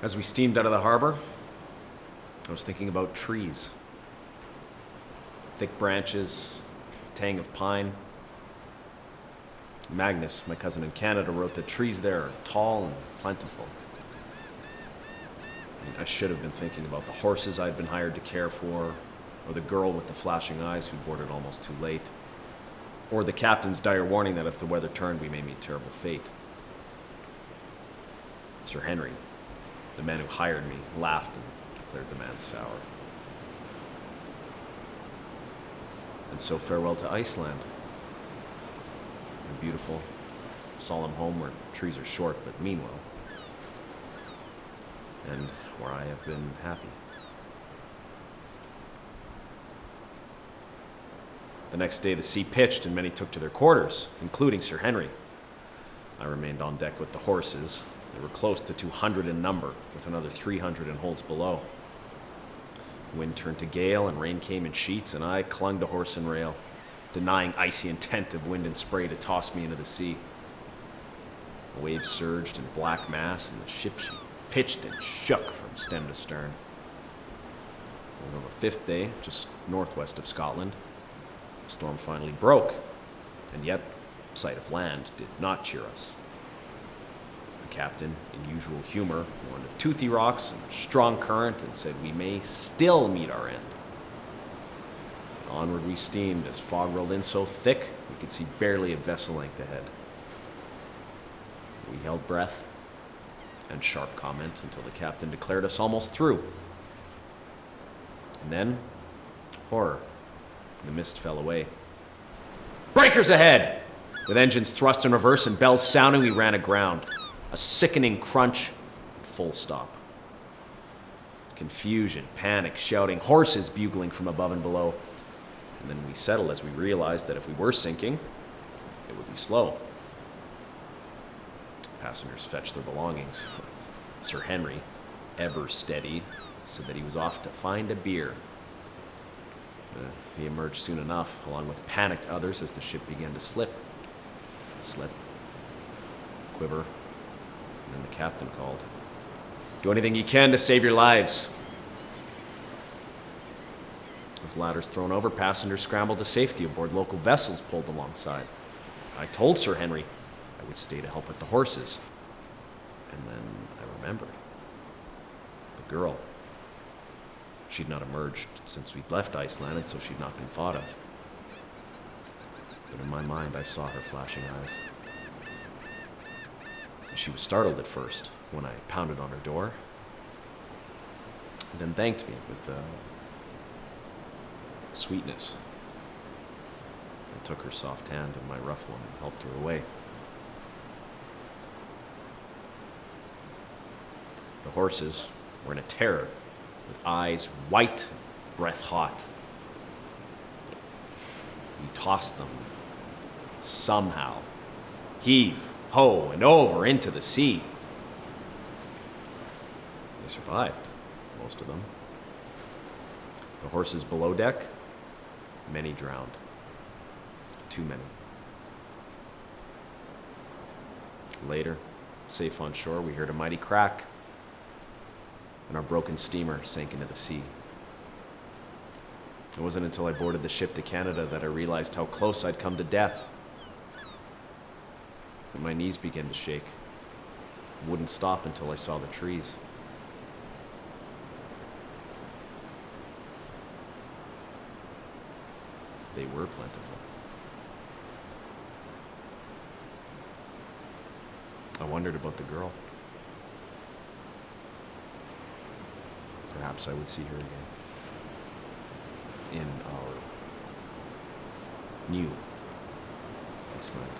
As we steamed out of the harbor, I was thinking about trees. Thick branches, the tang of pine. Magnus, my cousin in Canada, wrote that trees there are tall and plentiful. I should have been thinking about the horses I'd been hired to care for, or the girl with the flashing eyes who boarded almost too late, or the captain's dire warning that if the weather turned, we may meet terrible fate. Sir Henry, the man who hired me, laughed and declared the man sour. And so farewell to Iceland. A beautiful, solemn home where trees are short but mean well. And where I have been happy. The next day the sea pitched and many took to their quarters, including Sir Henry. I remained on deck with the horses. They were close to 200 in number, with another 300 in holds below. Wind turned to gale and rain came in sheets, and I clung to horse and rail, denying icy intent of wind and spray to toss me into the sea. The waves surged in black mass, and the ship she pitched and shook from stem to stern. It was on the fifth day, just northwest of Scotland. The storm finally broke, and yet sight of land did not cheer us. The captain, in usual humor, warned of toothy rocks and strong current and said we may still meet our end. Onward we steamed as fog rolled in so thick we could see barely a vessel length ahead. We held breath and sharp comment until the captain declared us almost through. And then, horror. The mist fell away. Breakers ahead! With engines thrust in reverse and bells sounding, we ran aground. A sickening crunch, full stop. Confusion, panic, shouting, horses bugling from above and below. And then we settled as we realized that if we were sinking, it would be slow. Passengers fetched their belongings. Sir Henry, ever steady, said that he was off to find a beer. He emerged soon enough, along with panicked others as the ship began to slip, quiver, and then the captain called, "Do anything you can to save your lives." With ladders thrown over, passengers scrambled to safety aboard local vessels pulled alongside. I told Sir Henry I would stay to help with the horses. And then I remembered. The girl. She'd not emerged since we'd left Iceland, and so she'd not been thought of. But in my mind, I saw her flashing eyes. She was startled at first when I pounded on her door, and then thanked me with sweetness. I took her soft hand in my rough one and helped her away. The horses were in a terror, with eyes white, breath hot. We tossed them, somehow, heave, ho, and over into the sea. They survived, most of them. The horses below deck, many drowned. Too many. Later, safe on shore, we heard a mighty crack, and our broken steamer sank into the sea. It wasn't until I boarded the ship to Canada that I realized how close I'd come to death. And my knees began to shake. It wouldn't stop until I saw the trees. They were plentiful. I wondered about the girl. Perhaps I would see her again in our new Iceland.